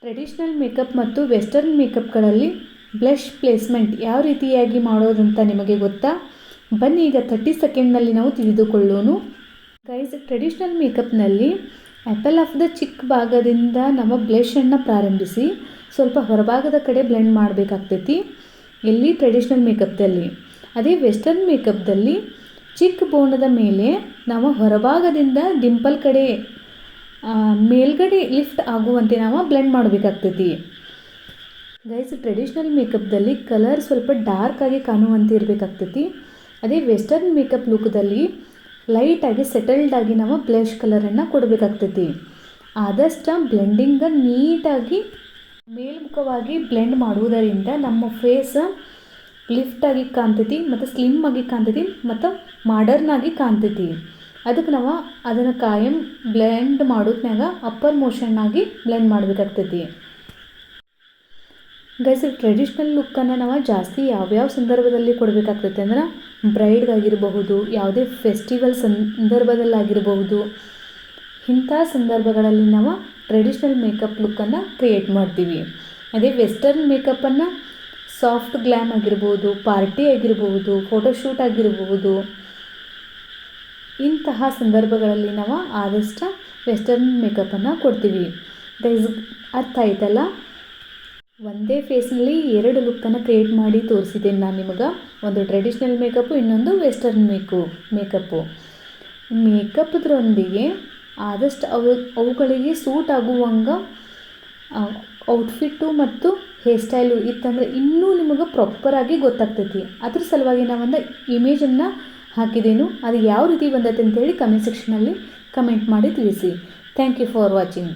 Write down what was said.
Traditional makeup ಮತ್ತು western ಮೇಕಪ್ಗಳಲ್ಲಿ blush placement ಯಾವ ರೀತಿಯಾಗಿ ಮಾಡೋದಂತ ನಿಮಗೆ ಗೊತ್ತಾ? ಬನ್ನಿ ಈಗ 30 ಸೆಕೆಂಡ್ನಲ್ಲಿ ನಾವು ತಿಳಿದುಕೊಳ್ಳೋಣ. ಗೈಸ್, ಟ್ರೆಡಿಷ್ನಲ್ ಮೇಕಪ್ನಲ್ಲಿ ಆ್ಯಪಲ್ ಆಫ್ ದ ಚಿಕ್ಕ ಭಾಗದಿಂದ ನಾವು ಬ್ಲಷನ್ನು ಪ್ರಾರಂಭಿಸಿ ಸ್ವಲ್ಪ ಹೊರಭಾಗದ ಕಡೆ ಬ್ಲೆಂಡ್ ಮಾಡಬೇಕಾಗ್ತೈತಿ ಎಲ್ಲಿ ಟ್ರೆಡಿಷ್ನಲ್ ಮೇಕಪ್ದಲ್ಲಿ. ಅದೇ ವೆಸ್ಟರ್ನ್ ಮೇಕಪ್ದಲ್ಲಿ ಚಿಕ್ಕ ಬೋನದ ಮೇಲೆ ನಾವು ಹೊರಭಾಗದಿಂದ ಡಿಂಪಲ್ ಕಡೆ ಮೇಲ್ಗಡೆ ಲಿಫ್ಟ್ ಆಗುವಂತೆ ನಾವು ಬ್ಲೆಂಡ್ ಮಾಡಬೇಕಾಗ್ತೈತಿ. ಗೈಸ್, ಟ್ರೆಡಿಷ್ನಲ್ ಮೇಕಪ್ದಲ್ಲಿ ಕಲರ್ ಸ್ವಲ್ಪ ಡಾರ್ಕ್ ಆಗಿ ಕಾಣುವಂತೆ ಇರಬೇಕಾಗ್ತೈತಿ. ಅದೇ ವೆಸ್ಟರ್ನ್ ಮೇಕಪ್ ಲುಕ್ದಲ್ಲಿ ಲೈಟಾಗಿ ಸೆಟಲ್ಡ್ ಆಗಿ ನಾವು ಬ್ಲಷ್ ಕಲರನ್ನು ಕೊಡಬೇಕಾಗ್ತೈತಿ. ಆದಷ್ಟು ಬ್ಲೆಂಡಿಂಗ್ ನೀಟಾಗಿ ಮೇಲ್ಮುಖವಾಗಿ ಬ್ಲೆಂಡ್ ಮಾಡುವುದರಿಂದ ನಮ್ಮ ಫೇಸ್ ಲಿಫ್ಟಾಗಿ ಕಾಣ್ತೈತಿ ಮತ್ತು ಸ್ಲಿಮ್ ಆಗಿ ಕಾಣ್ತೈತಿ ಮತ್ತು ಮಾಡರ್ನ್ ಆಗಿ ಕಾಣ್ತೈತಿ. ಅದಕ್ಕೆ ನಾವು ಅದನ್ನು ಕಾಯಂ ಬ್ಲೆಂಡ್ ಮಾಡೋದ್ನಾಗ ಅಪ್ಪರ್ ಮೋಷನ್ನಾಗಿ ಬ್ಲೆಂಡ್ ಮಾಡಬೇಕಾಗ್ತೈತಿ. ಗೈಸ್, ಟ್ರೆಡಿಷ್ನಲ್ ಲುಕ್ಕನ್ನು ನಾವು ಜಾಸ್ತಿ ಯಾವ್ಯಾವ ಸಂದರ್ಭದಲ್ಲಿ ಕೊಡಬೇಕಾಗ್ತೈತಿ ಅಂದ್ರೆ ಬ್ರೈಡ್ಗಾಗಿರಬಹುದು, ಯಾವುದೇ ಫೆಸ್ಟಿವಲ್ ಸಂದರ್ಭದಲ್ಲಾಗಿರಬಹುದು, ಇಂಥ ಸಂದರ್ಭಗಳಲ್ಲಿ ನಾವು ಟ್ರೆಡಿಷ್ನಲ್ ಮೇಕಪ್ ಲುಕ್ಕನ್ನು ಕ್ರಿಯೇಟ್ ಮಾಡ್ತೀವಿ. ಅದೇ ವೆಸ್ಟರ್ನ್ ಮೇಕಪ್ಪನ್ನು ಸಾಫ್ಟ್ ಗ್ಲ್ಯಾಮ್ ಆಗಿರ್ಬೋದು, ಪಾರ್ಟಿ ಆಗಿರ್ಬೋದು, ಫೋಟೋಶೂಟ್ ಆಗಿರ್ಬೋದು, ಇಂತಹ ಸಂದರ್ಭಗಳಲ್ಲಿ ನಾವು ಆದಷ್ಟು ವೆಸ್ಟರ್ನ್ ಮೇಕಪ್ಪನ್ನು ಕೊಡ್ತೀವಿ. ಗೈಸ್, ಅರ್ಥ ಆಯ್ತಲ್ಲ? ಒಂದೇ ಫೇಸ್ನಲ್ಲಿ 2 ಲುಕ್ಕನ್ನು ಕ್ರಿಯೇಟ್ ಮಾಡಿ ತೋರಿಸಿದ್ದೇನೆ ನಾನು ನಿಮಗೆ. ಒಂದು ಟ್ರೆಡಿಷ್ನಲ್ ಮೇಕಪ್ಪು, ಇನ್ನೊಂದು ವೆಸ್ಟರ್ನ್ ಮೇಕಪ್ಪು. ಮೇಕಪ್ದ್ರೊಂದಿಗೆ ಆದಷ್ಟು ಅವುಗಳಿಗೆ ಸೂಟ್ ಆಗುವಂಗೆ ಔಟ್ಫಿಟ್ಟು ಮತ್ತು ಹೇರ್ ಸ್ಟೈಲು ಇತ್ತಂದರೆ ಇನ್ನೂ ನಿಮಗೆ ಪ್ರಾಪರಾಗಿ ಗೊತ್ತಾಗ್ತೈತಿ. ಅದ್ರ ಸಲುವಾಗಿ ನಾವೊಂದು ಇಮೇಜನ್ನು ಹಾಕಿದ್ದೇನು, ಅದು ಯಾವ ರೀತಿ ಬಂದೈತೆ ಅಂತೇಳಿ ಕಮೆಂಟ್ ಸೆಕ್ಷನಲ್ಲಿ ಕಮೆಂಟ್ ಮಾಡಿ ತಿಳಿಸಿ. Thank you for watching.